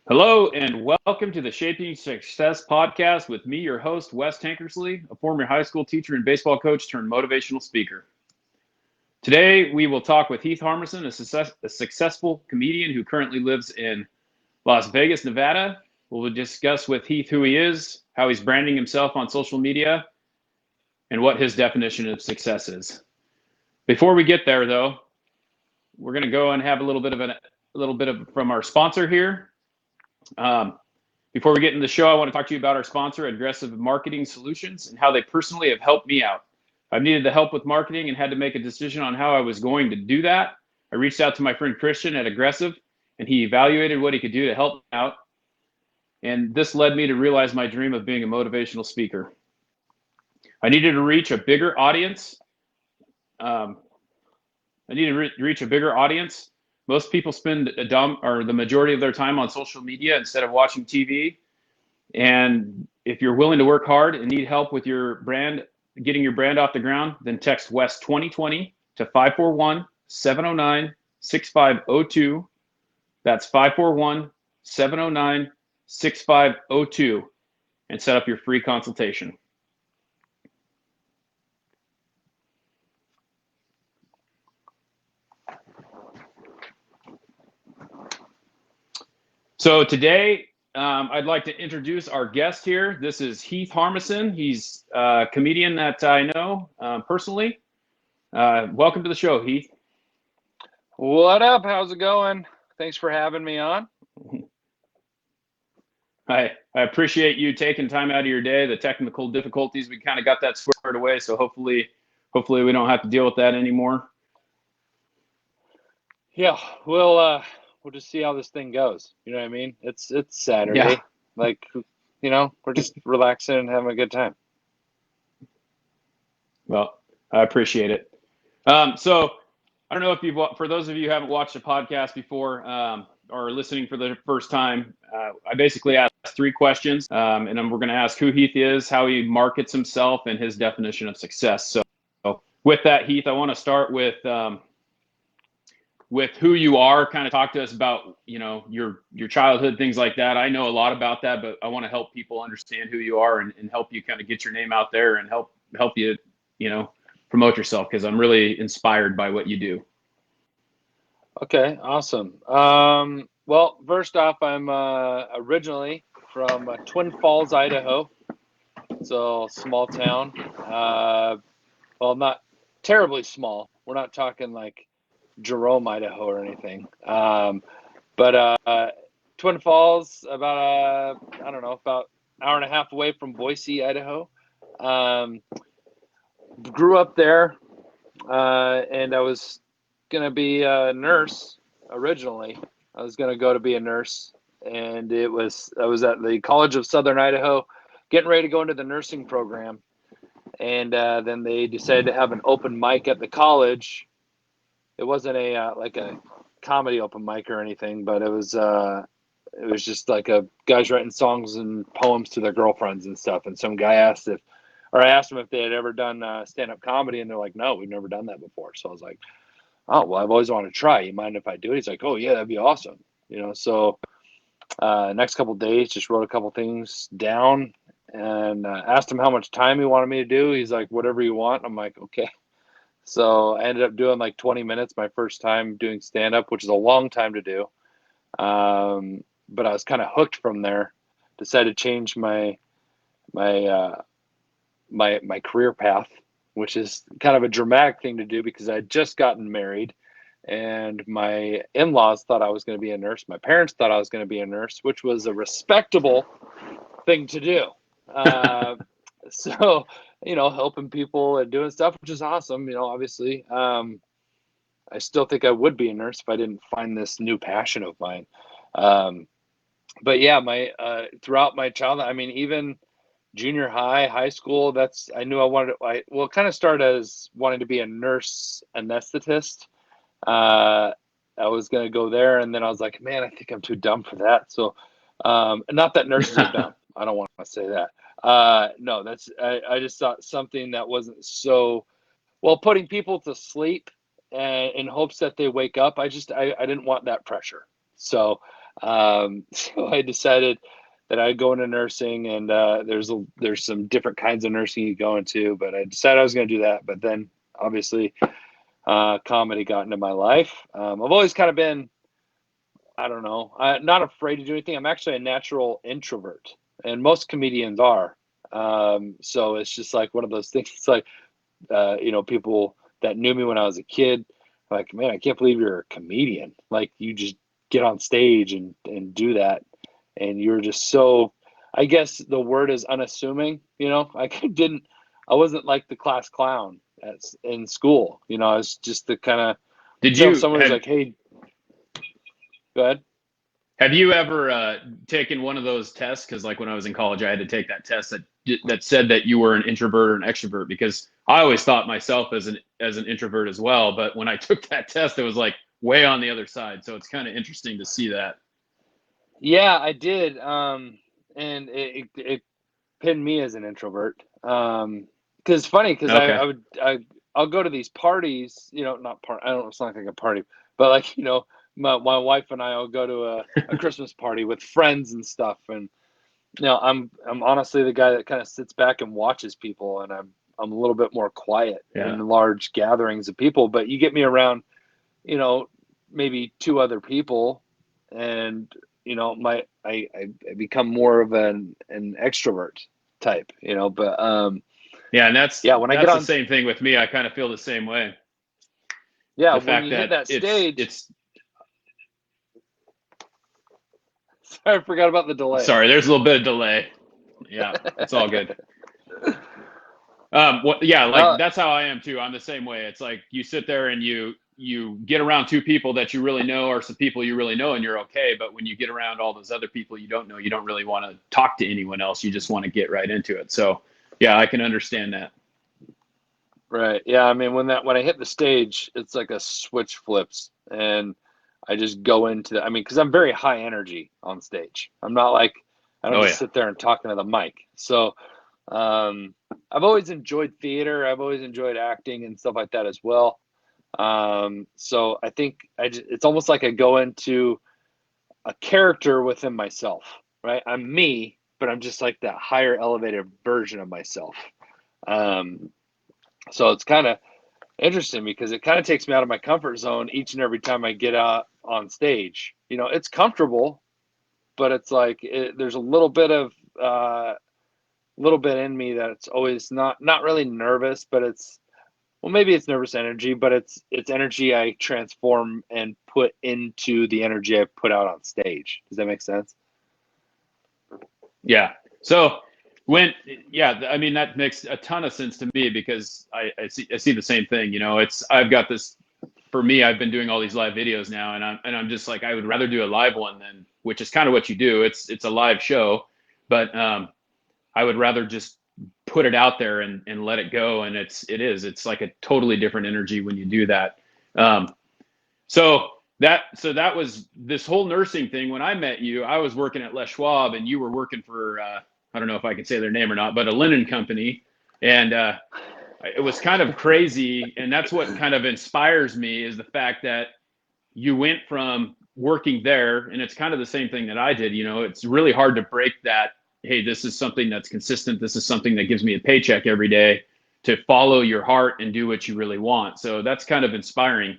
Hello and welcome to the Shaping Success podcast with me, your host, Wes Tankersley, a former high school teacher and baseball coach turned motivational speaker. Today, we will talk with Heath Harmison, a successful comedian who currently lives in Las Vegas, Nevada. We'll discuss with Heath who he is, how he's branding himself on social media, and what his definition of success is. Before we get there, though, we're going to go and have a little bit of from our sponsor here. Before we get into the show, I want to talk to you about our sponsor, Aggressive Marketing Solutions, and how they personally have helped me out. I've needed the help with marketing and had to make a decision on how I was going to do that. I reached out to my friend Christian at Aggressive, and he evaluated what he could do to help me out. And this led me to realize my dream of being a motivational speaker. I needed to reach a bigger audience. Most people spend the majority of their time on social media instead of watching TV. And if you're willing to work hard and need help with your brand, getting your brand off the ground, then text West 2020 to 541-709-6502. That's 541-709-6502 and set up your free consultation. So today, I'd like to introduce our guest here. This is Heath Harmison. He's a comedian that I know personally. Welcome to the show, Heath. What up? How's it going? Thanks for having me on. I appreciate you taking time out of your day. The technical difficulties, we kind of got that squared away, so hopefully we don't have to deal with that anymore. Yeah, we'll just see how this thing goes. You know what I mean? It's Saturday. Yeah. We're just relaxing and having a good time. Well, I appreciate it. So I don't know if for those of you who haven't watched a podcast before or listening for the first time, I basically ask three questions, and then we're going to ask who Heath is, how he markets himself, and his definition of success. So with that, Heath, I want to start with who you are. Kind of talk to us about, your childhood, things like that. I know a lot about that, but I want to help people understand who you are and help you kind of get your name out there and help you, promote yourself, because I'm really inspired by what you do. Okay, awesome. Well, first off, I'm originally from Twin Falls, Idaho. It's a small town. Well, not terribly small. We're not talking like Jerome, Idaho or anything. But Twin Falls, about about an hour and a half away from Boise, Idaho. Grew up there, and I was gonna be a nurse originally. I was gonna go to be a nurse, and I was at the College of Southern Idaho, getting ready to go into the nursing program, and then they decided to have an open mic at the college. It wasn't like a comedy open mic or anything, but it was just like guys writing songs and poems to their girlfriends and stuff. And some guy I asked them if they had ever done stand-up comedy, and they're like, no, we've never done that before. So I was like, oh, well, I've always wanted to try. You mind if I do it? He's like, oh yeah, that'd be awesome. So next couple of days, just wrote a couple things down and asked him how much time he wanted me to do. He's like, whatever you want. I'm like, okay. So I ended up doing like 20 minutes my first time doing stand-up, which is a long time to do. But I was kind of hooked from there. Decided to change my career path, which is kind of a dramatic thing to do because I had just gotten married, and my in-laws thought I was going to be a nurse. My parents thought I was going to be a nurse, which was a respectable thing to do. So, helping people and doing stuff, which is awesome. Obviously, I still think I would be a nurse if I didn't find this new passion of mine. But yeah, throughout my childhood, I mean, even junior high school, I knew I wanted to, it kind of started as wanting to be a nurse anesthetist. I was going to go there, and then I was like, man, I think I'm too dumb for that. So, not that nurses are dumb. I don't want to say that. No, I just thought something that wasn't so, well, putting people to sleep in hopes that they wake up. I didn't want that pressure. So So I decided that I'd go into nursing, and there's some different kinds of nursing you go into, but I decided I was going to do that. But then obviously, comedy got into my life. I've always kind of been, I don't know, I'm not afraid to do anything. I'm actually a natural introvert, and most comedians are. So it's just like one of those things. It's like, people that knew me when I was a kid, like, man, I can't believe you're a comedian. Like, you just get on stage and do that. And you're just so, I guess the word is unassuming, I wasn't like the class clown in school. I was just the kind of, Did you someone who's like, hey, go ahead. have you ever taken one of those tests? Because like when I was in college, I had to take that test that said that you were an introvert or an extrovert. Because I always thought myself as an introvert as well, but when I took that test, it was like way on the other side. So it's kind of interesting to see that. Yeah, I did. And it pinned me as an introvert. Because it's funny, because Okay. I'll go to these parties, not part, I don't, it's not like a party, but like, my wife and I will go to a Christmas party with friends and stuff. And, I'm honestly the guy that kind of sits back and watches people, and I'm a little bit more quiet Yeah. in large gatherings of people, but you get me around, you know, maybe two other people, and I become more of an extrovert type, but Yeah, and that's yeah, when I get that's the on, same thing with me. I kind of feel the same way. yeah, The when fact you hit that that it's stage, it's I forgot about the delay. sorry, there's a little bit of delay. Yeah, it's all good. Yeah, like No, that's how I am too. I'm the same way. It's like you sit there and you get around two people that you really know or some people you really know and you're okay. But when you get around all those other people you don't know, you don't really want to talk to anyone else. You just want to get right into it. So yeah, I can understand that. right. Yeah, I mean, when I hit the stage, it's like a switch flips, and I just go into I mean, because I'm very high energy on stage. I'm not like, I don't Oh just yeah. sit there and talk into the mic. So um, I've always enjoyed theater. I've always enjoyed acting and stuff like that as well. So I think it's almost like I go into a character within myself, right? I'm me, but I'm just like that higher elevated version of myself. Um, so it's kind of interesting because it kind of takes me out of my comfort zone each and every time I get out on stage. It's comfortable, but it's like there's a little bit in me that it's always not really nervous, but it's, well, maybe it's nervous energy, but it's energy I transform and put into the energy I put out on stage. Does that make sense? Yeah. So yeah, I mean that makes a ton of sense to me because I see the same thing. I've got this for me. I've been doing all these live videos now, and I'm just like I would rather do a live one than, which is kind of what you do. It's a live show, but I would rather just put it out there and let it go. And it's like a totally different energy when you do that. Um, so that was this whole nursing thing. When I met you, I was working at Les Schwab, and you were working for I don't know if I can say their name or not, but a linen company, and it was kind of crazy. And that's what kind of inspires me is the fact that you went from working there, and it's kind of the same thing that I did. It's really hard to break that. Hey, this is something that's consistent. This is something that gives me a paycheck every day, to follow your heart and do what you really want. So that's kind of inspiring.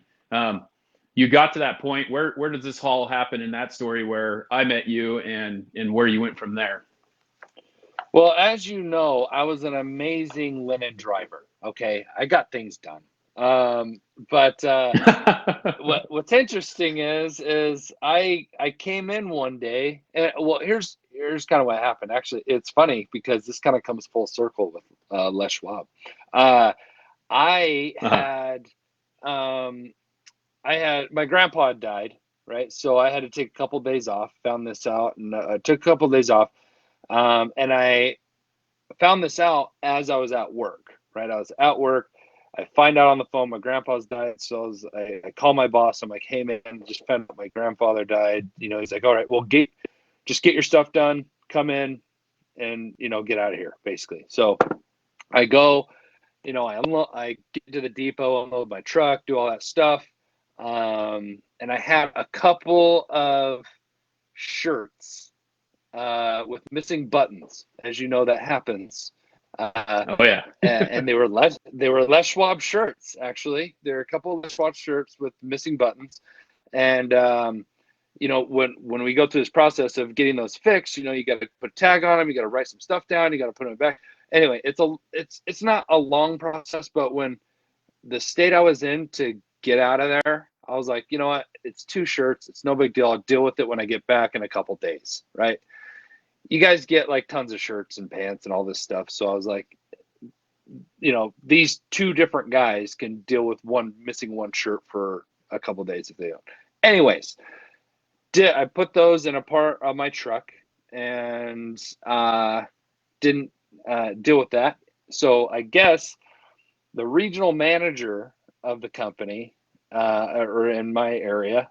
You got to that point. Where does this all happen in that story where I met you and where you went from there? Well, as you know, I was an amazing linen driver. Okay, I got things done. But what's interesting is I came in one day, and well, here's kind of what happened. Actually, it's funny because this kind of comes full circle with Les Schwab. Uh, I Uh-huh. had um, my grandpa had died, right? So I had to take a couple days off. Found this out, and I took a couple days off. And I found this out as I was at work, right? I was at work. I find out on the phone my grandpa's died. So I call my boss. I'm like, hey man, just found out my grandfather died. He's like, all right, well, just get your stuff done, come in, and get out of here, basically. So I go, I get to the depot, unload my truck, do all that stuff. And I had a couple of shirts with missing buttons. As you know, that happens. Oh yeah. And they were Les Schwab shirts. Actually, there are a couple of Les Schwab shirts with missing buttons. And when we go through this process of getting those fixed, you got to put a tag on them, you got to write some stuff down, you got to put them back. Anyway, it's not a long process, but when the state I was in to get out of there, I was like, you know what? It's 2 shirts. It's no big deal. I'll deal with it when I get back in a couple days, right? You guys get like tons of shirts and pants and all this stuff. So I was like, these 2 different guys can deal with missing one shirt for a couple days if they don't. Anyways, I put those in a part of my truck and didn't deal with that. So I guess the regional manager of the company, or in my area,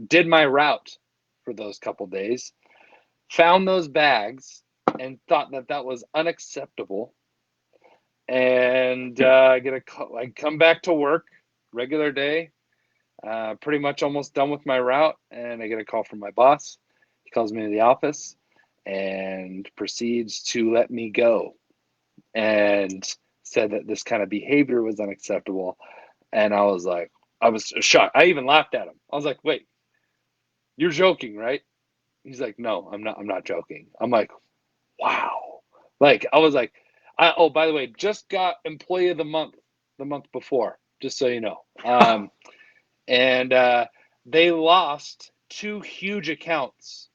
did my route for those couple days, found those bags and thought that was unacceptable. And I come back to work, regular day, pretty much almost done with my route, and I get a call from my boss. He calls me to the office and proceeds to let me go, and said that this kind of behavior was unacceptable. And I was shocked. I even laughed at him. I was like, wait, you're joking, right? He's like, no, I'm not joking. I'm like, wow. Like, I was like, oh, by the way, just got employee of the month before, just so you know. And they lost 2 huge accounts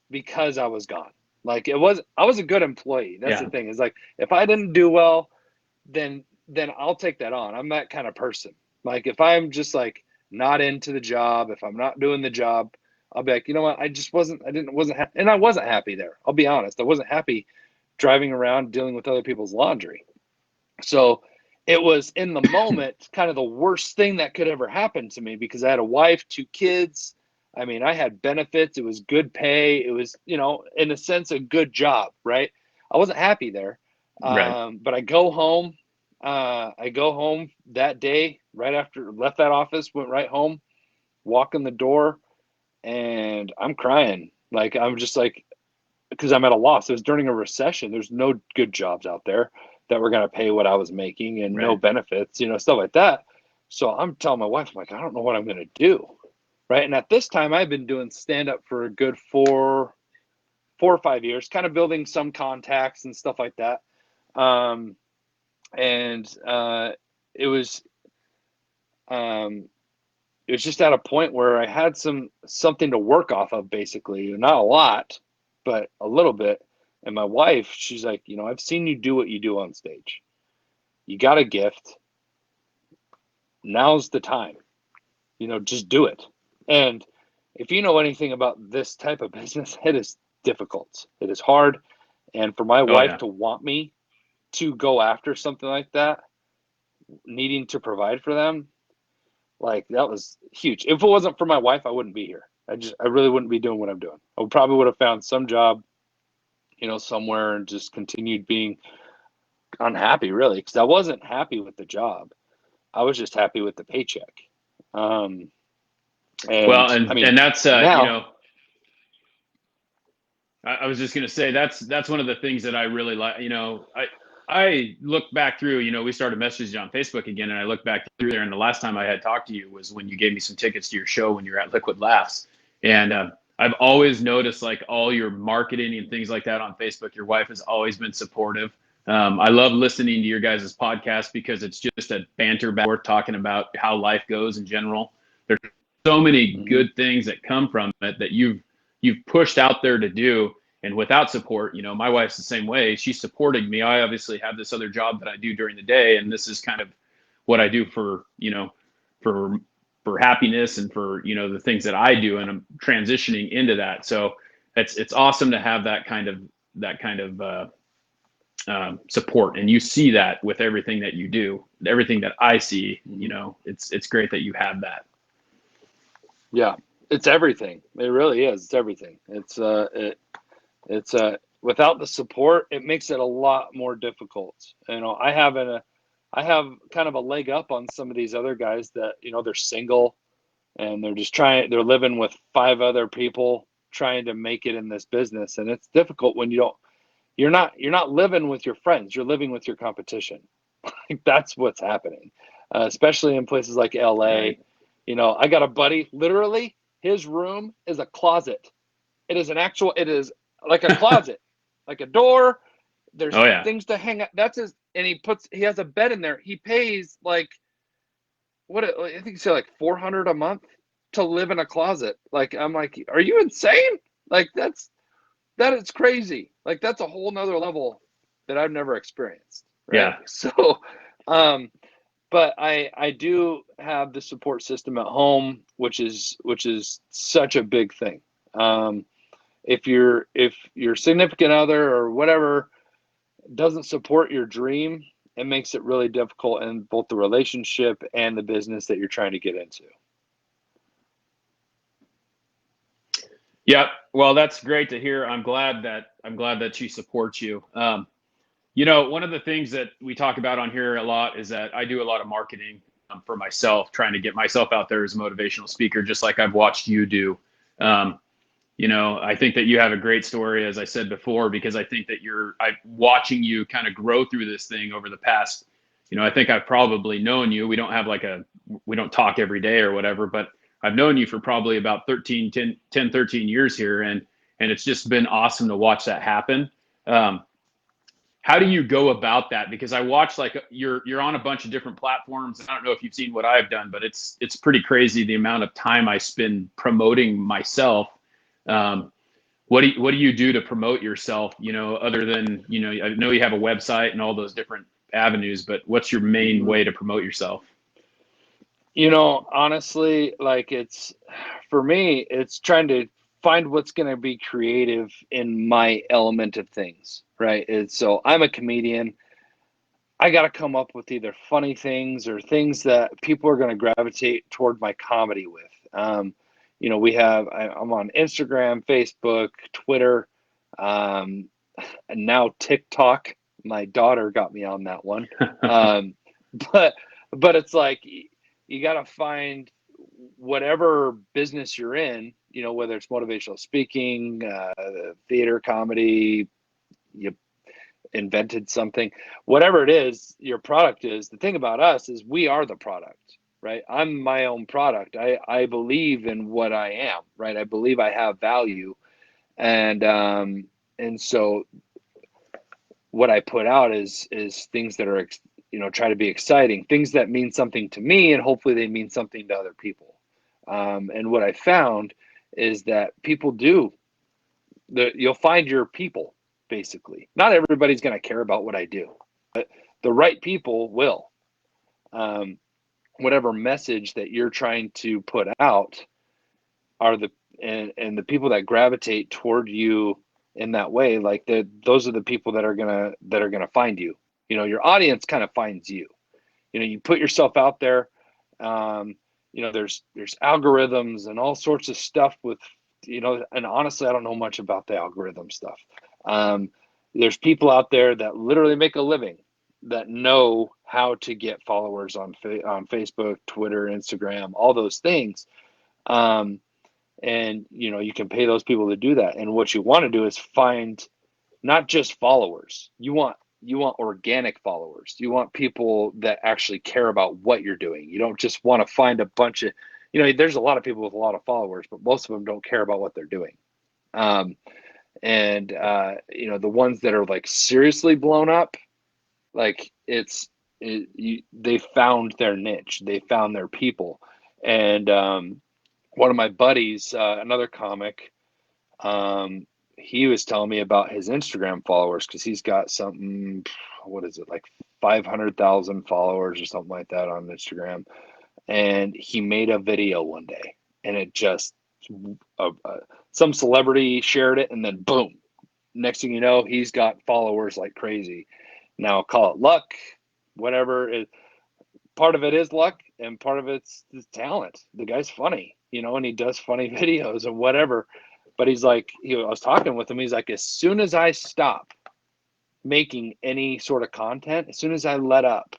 because I was gone. Like, I was a good employee. That's the thing. Is like, if I didn't do well, then I'll take that on. I'm that kind of person. Like, if I'm just like not into the job, if I'm not doing the job, I'll be like, you know what? I wasn't happy there. I'll be honest. I wasn't happy driving around dealing with other people's laundry. So it was, in the moment, kind of the worst thing that could ever happen to me, because I had a wife, 2 kids. I mean, I had benefits. It was good pay. It was, in a sense, a good job, right? I wasn't happy there. Right. But I go home. That day, right after left that office, went right home, walk in the door, and I'm crying. Like, I'm just like, because I'm at a loss. It was during a recession. There's no good jobs out there that were going to pay what I was making, and no benefits, stuff like that. So I'm telling my wife, I'm like, I don't know what I'm going to do. Right. And at this time, I've been doing stand up for a good 4 or 5 years, kind of building some contacts and stuff like that. It was just at a point where I had something to work off of, basically. Not a lot, but a little bit. And my wife, she's like, I've seen you do what you do on stage. You got a gift. Now's the time. Just do it. And if you know anything about this type of business, it is difficult. It is hard. And for my wife to want me to go after something like that, needing to provide for them, like, that was huge. If it wasn't for my wife, I wouldn't be here. I really wouldn't be doing what I'm doing. I probably would have found some job, somewhere, and just continued being unhappy, really, because I wasn't happy with the job. I was just happy with the paycheck. And that's now, I was just going to say that's one of the things that I really like. I look back through, we started messaging on Facebook again, and I look back through there, and the last time I had talked to you was when you gave me some tickets to your show when you were at Liquid Laughs. And I've always noticed, like, all your marketing and things like that on Facebook. Your wife has always been supportive. I love listening to your guys' podcast because it's just a banter back talking about how life goes in general. There's so many good things that come from it that you've pushed out there to do. And without support, my wife's the same way. She's supporting me. I obviously have this other job that I do during the day, and this is kind of what I do for happiness and for, the things that I do, and I'm transitioning into that. So it's awesome to have that kind of support. And you see that with everything that you do, everything that I see, it's great that you have that. Yeah, it's everything. It really is. It's everything. It's without the support, it makes it a lot more difficult. I have kind of a leg up on some of these other guys that, they're single, and they're living with 5 other people, trying to make it in this business. And it's difficult when you're not living with your friends, you're living with your competition. Like that's what's happening, especially in places like LA. Right. I got a buddy, literally his room is a closet. It is like a closet, like a door. There's Oh yeah. things to hang up. And he has a bed in there. He pays like, I think he said like $400 a month to live in a closet. Like, I'm like, are you insane? Like that is crazy. Like that's a whole nother level that I've never experienced. Right. Yeah. So, but I do have the support system at home, which is such a big thing. If your significant other or whatever doesn't support your dream, it makes it really difficult in both the relationship and the business that you're trying to get into. Yeah. Well, that's great to hear. I'm glad that she supports you. One of the things that we talk about on here a lot is that I do a lot of marketing for myself, trying to get myself out there as a motivational speaker, just like I've watched you do. Um, I think that you have a great story, as I said before, because I think that I'm watching you kind of grow through this thing over the past, I think I've probably known you. We don't talk every day or whatever, but I've known you for probably about 13 years here. And it's just been awesome to watch that happen. How do you go about that? Because I watch, like, you're on a bunch of different platforms. I don't know if you've seen what I've done, but it's pretty crazy the amount of time I spend promoting myself. What do you do to promote yourself? Other than, I know you have a website and all those different avenues, but what's your main way to promote yourself? Honestly, like for me, it's trying to find what's going to be creative in my element of things, right? So I'm a comedian. I got to come up with either funny things or things that people are going to gravitate toward my comedy with. I'm on Instagram, Facebook, Twitter, and now TikTok. My daughter got me on that one. But it's like you got to find whatever business you're in, whether it's motivational speaking, theater, comedy, you invented something, whatever it is, your product is. The thing about us is we are the product, right? I'm my own product. I believe in what I am, right? I believe I have value. And so what I put out is things that are, try to be exciting, things that mean something to me, and hopefully they mean something to other people. And what I found is that people you'll find your people, basically. Not everybody's going to care about what I do, but the right people will. Whatever message that you're trying to put out are the people that gravitate toward you in that way. Like those are the people that are gonna find you. Your audience kind of finds you. You put yourself out there. There's algorithms and all sorts of stuff with, and honestly, I don't know much about the algorithm stuff. There's people out there that literally make a living that know how to get followers on Facebook, Twitter, Instagram, all those things. And you can pay those people to do that. And what you want to do is find not just followers. You want organic followers. You want people that actually care about what you're doing. You don't just want to find a bunch of, there's a lot of people with a lot of followers, but most of them don't care about what they're doing. The ones that are like seriously blown up, like they found their niche, they found their people. And one of my buddies, another comic, he was telling me about his Instagram followers, because he's got something, what is it, like 500,000 followers or something like that on Instagram. And he made a video one day, and it just some celebrity shared it, and then boom, next thing you know, he's got followers like crazy. Now, call it luck, whatever. Part of it is luck, and part of it's talent. The guy's funny, and he does funny videos and whatever. But he's like, I was talking with him. He's like, as soon as I stop making any sort of content, as soon as I let up,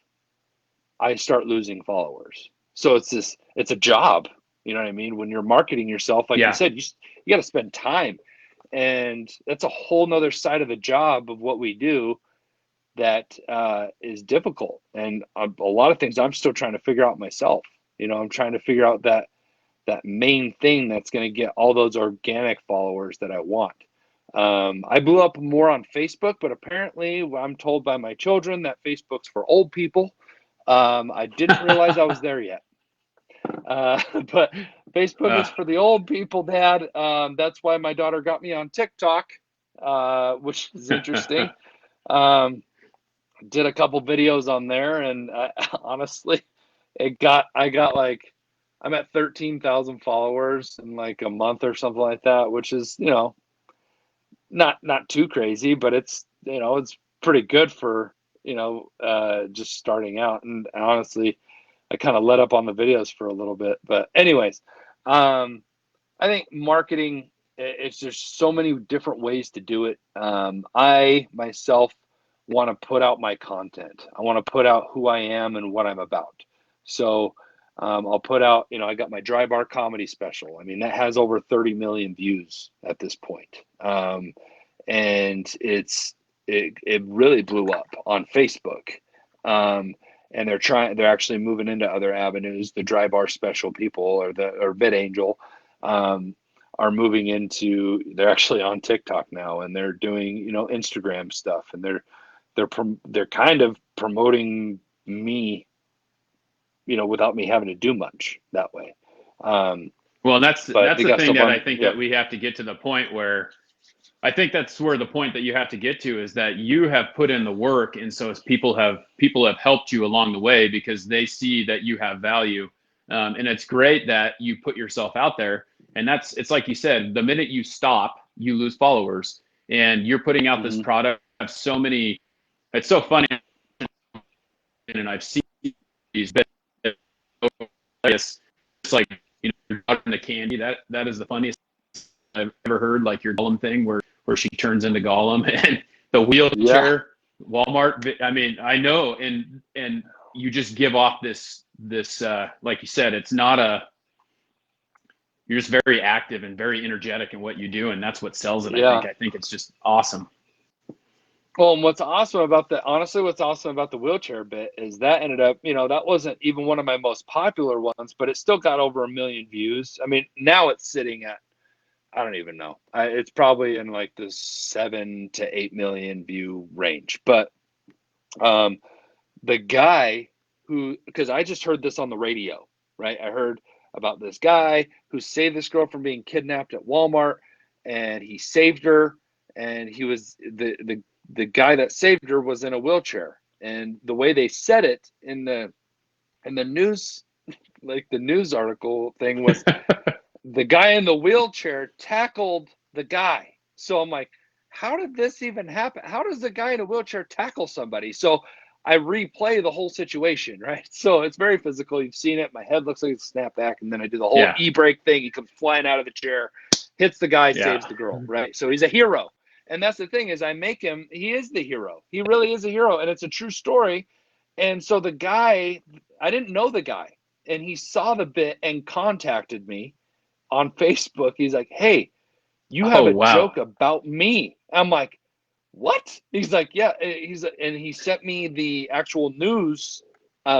I start losing followers. So it's a job. You know what I mean? When you're marketing yourself, like you Yeah. said, you got to spend time. And that's a whole nother side of the job of what we do that is difficult. And a lot of things I'm still trying to figure out myself. I'm trying to figure out that main thing that's going to get all those organic followers that I want. I blew up more on Facebook, but apparently I'm told by my children that Facebook's for old people. I didn't realize I was there yet. But Facebook is for the old people, Dad. That's why my daughter got me on TikTok, which is interesting. Did a couple videos on there, and honestly, I'm at 13,000 followers in like a month or something like that, which is not too crazy, but it's pretty good for just starting out. And honestly, I kind of let up on the videos for a little bit, but anyways, I think marketing, it's just so many different ways to do it. I myself want to put out my content. I want to put out who I am and what I'm about. So I'll put out, I got my dry bar comedy special. I mean, that has over 30 million views at this point. And it really blew up on Facebook. And they're actually moving into other avenues. The dry bar special people or VidAngel are moving into, they're actually on TikTok now, and they're doing, Instagram stuff, and they're kind of promoting me, without me having to do much that way. Well, that's the thing that I think yeah. that we have to get to the point where I think that's where the point that you have to get to is that you have put in the work, and so people have helped you along the way because they see that you have value, and it's great that you put yourself out there. And it's like you said, the minute you stop, you lose followers, and you're putting out this product. Of so many, it's so funny, and I've seen these. It's like out in the candy. That is the funniest I've ever heard. Like your Gollum thing where she turns into Gollum and the wheelchair. Walmart. I mean, I know, and you just give off this like you said, it's not you're just very active and very energetic in what you do, and that's what sells it. I think it's just awesome. Well, and what's awesome about the wheelchair bit is that ended up, that wasn't even one of my most popular ones, but it still got over 1 million views. I mean, now it's sitting at, I don't even know. It's probably in like the 7 to 8 million view range. But the guy because I just heard this on the radio, right? I heard about this guy who saved this girl from being kidnapped at Walmart, and he saved her, and he was the guy that saved her was in a wheelchair. And the way they said it in the news, like the news article thing, was the guy in the wheelchair tackled the guy. So I'm like, how did this even happen? How does the guy in a wheelchair tackle somebody? So I replay the whole situation, right? So it's very physical. You've seen it. My head looks like it's snapped back, and then I do the whole e-brake thing. He comes flying out of the chair, hits the guy, saves the girl, right? So he's a hero. And that's the thing is I make him, he is the hero. He really is a hero, and it's a true story. And so the guy, I didn't know the guy, and he saw the bit and contacted me on Facebook. He's like, hey, you have a joke about me. I'm like, what? He's like, yeah. And he sent me the actual news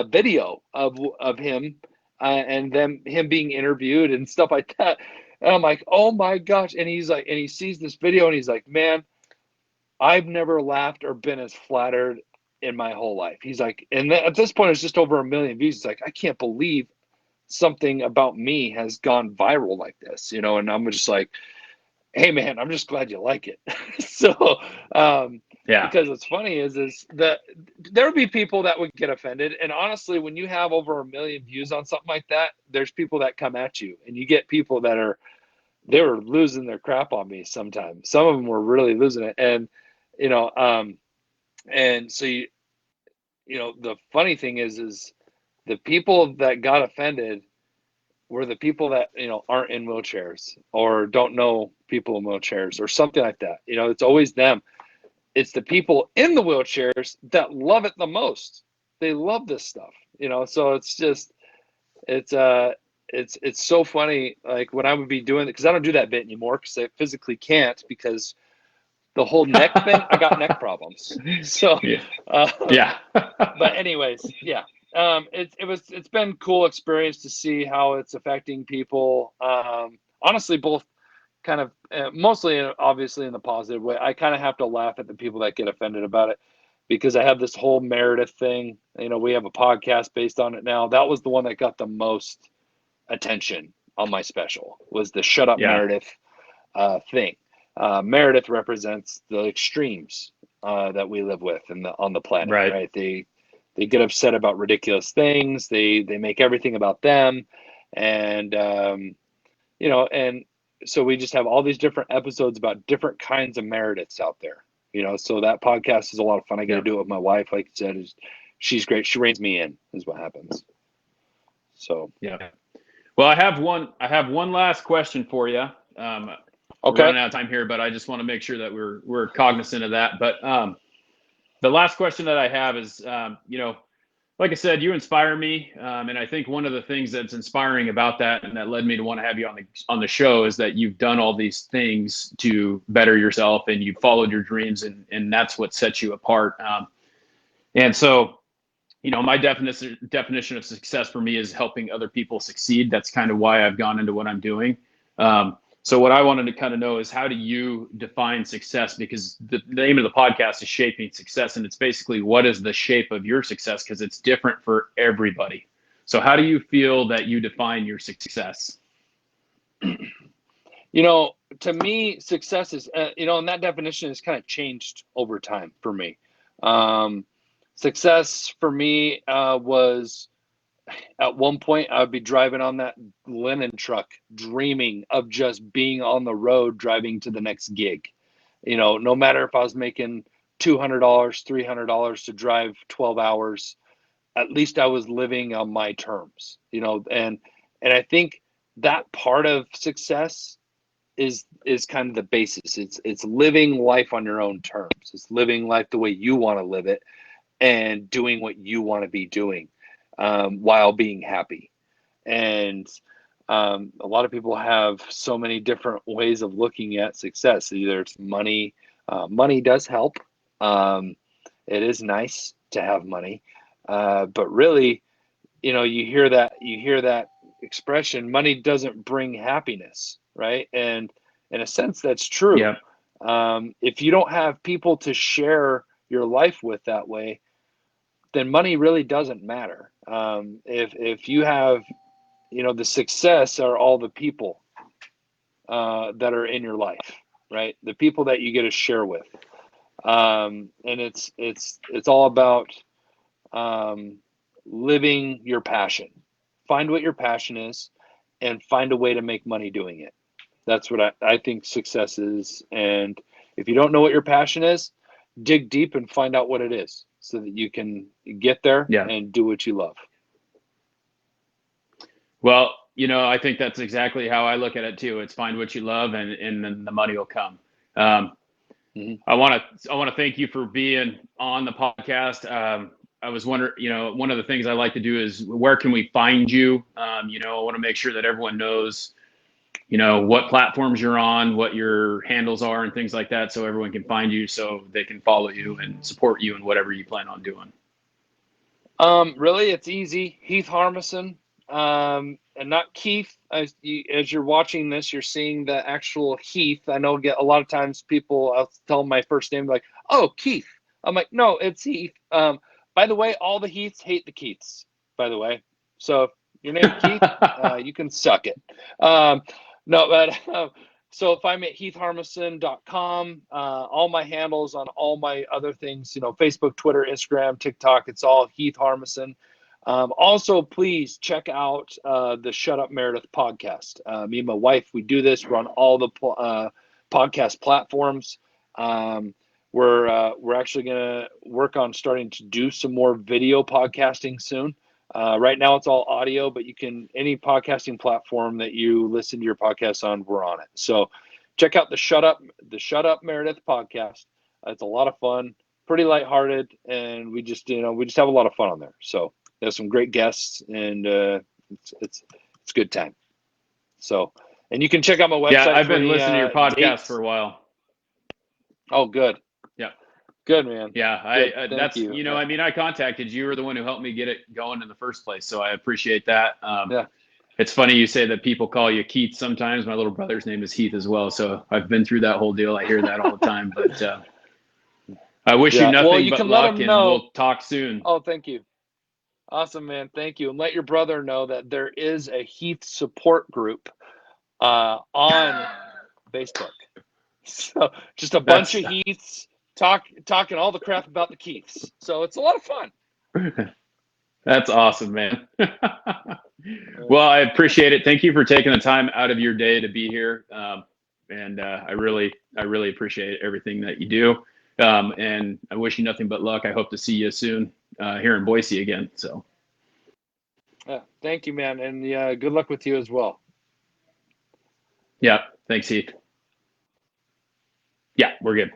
video of him and then him being interviewed and stuff like that. And I'm like, oh my gosh. And he's like, and he sees this video and he's like, man, I've never laughed or been as flattered in my whole life. He's like, and at this point it's just over 1 million views. He's like, I can't believe something about me has gone viral like this, and I'm just like, hey man, I'm just glad you like it. So because what's funny is that there would be people that would get offended, and honestly, when you have over 1 million views on something like that, there's people that come at you, and you get people that they were losing their crap on me sometimes. Some of them were really losing it, and and so the funny thing is the people that got offended were the people that aren't in wheelchairs or don't know people in wheelchairs or something like that. It's always them. It's the people in the wheelchairs that love it the most. They love this stuff. So it's just it's so funny. Like when I would be doing it, because I don't do that bit anymore because I physically can't because the whole neck thing, I got neck problems. So, Yeah. um, Yeah. but anyways, yeah. It's been cool experience to see how it's affecting people. Honestly, both kind of mostly obviously in the positive way. I kind of have to laugh at the people that get offended about it because I have this whole Meredith thing. You know, we have a podcast based on it now. That was the one that got the most attention on my special, was the Shut Up Yeah. Meredith thing. Meredith represents the extremes that we live with on the planet, Right. right? They get upset about ridiculous things. They make everything about them, and and so we just have all these different episodes about different kinds of Merediths out there. So that podcast is a lot of fun. I get to Yeah. do it with my wife. Like you said, she's great. She reins me in, is what happens. So Yeah. Well, I have one last question for you. We're okay, running out of time here, but I just want to make sure that we're cognizant of that. But the last question that I have is, like I said, you inspire me, and I think one of the things that's inspiring about that, and that led me to want to have you on the show, is that you've done all these things to better yourself, and you've followed your dreams, and that's what sets you apart. And so, my definition of success for me is helping other people succeed. That's kind of why I've gone into what I'm doing. So what I wanted to kind of know is, how do you define success? Because the name of the podcast is Shaping Success, and it's basically, what is the shape of your success? Because it's different for everybody. So how do you feel that you define your success? to me, success is, and that definition has kind of changed over time for me. Success for me was, at one point, I would be driving on that linen truck, dreaming of just being on the road, driving to the next gig. No matter if I was making $200, $300 to drive 12 hours, at least I was living on my terms, and I think that part of success is kind of the basis. It's living life on your own terms. It's living life the way you want to live it and doing what you want to be doing, while being happy. And a lot of people have so many different ways of looking at success. Either it's money. Money does help. It is nice to have money, but really, you hear that expression, money doesn't bring happiness, right? And in a sense, that's true. Yeah. If you don't have people to share your life with that way, then money really doesn't matter. If you have, the success are all the people that are in your life, right? The people that you get to share with, and it's all about living your passion. Find what your passion is, and find a way to make money doing it. That's what I think success is. And if you don't know what your passion is, dig deep and find out what it is so that you can get there Yeah. and do what you love. Well, I think that's exactly how I look at it too. It's find what you love, and then the money will come. Mm-hmm. I want to thank you for being on the podcast. I was wondering, one of the things I like to do is, where can we find you? I want to make sure that everyone knows, what platforms you're on, what your handles are, and things like that, so everyone can find you, so they can follow you and support you in whatever you plan on doing. Really, it's easy. Heath Harmison, and not Keith. As you're watching this, you're seeing the actual Heath. I know, get a lot of times people, I'll tell them my first name, like, oh, Keith. I'm like, no, it's Heath. By the way, all the Heaths hate the Keiths, by the way. So if your name Keith, you can suck it. No, but so find me at heathharmison.com. All my handles on all my other things, Facebook, Twitter, Instagram, TikTok, it's all Heath Harmison. Also, please check out the Shut Up Meredith podcast. Me and my wife, we do this. We're on all the podcast platforms. We're actually going to work on starting to do some more video podcasting soon. Right now it's all audio, but any podcasting platform that you listen to your podcast on, we're on it. So check out the Shut Up Meredith podcast. It's a lot of fun, pretty lighthearted, and we just have a lot of fun on there. So there's some great guests, and it's It's a good time. So, and you can check out my website. Yeah, I've for been any, listening to your podcast dates. for a while. Oh, good. Yeah. Good, man. Yeah, Good. Thank that's, you. I mean, I contacted you. You were the one who helped me get it going in the first place. So I appreciate that. Yeah. It's funny you say that people call you Keith sometimes. My little brother's name is Heath as well. So I've been through that whole deal. I hear that all the time. But I wish you nothing you but can let luck, him and know. we'll talk soon. Oh, thank you. Awesome, man. Thank you. And let your brother know that there is a Heath support group on Facebook. So just a bunch of Heaths talking all the crap about the Keiths. So it's a lot of fun. That's awesome, man. Well, I appreciate it. Thank you for taking the time out of your day to be here. And I really appreciate everything that you do. And I wish you nothing but luck. I hope to see you soon here in Boise again. So. Thank you, man. And good luck with you as well. Yeah. Thanks, Heath. Yeah, we're good.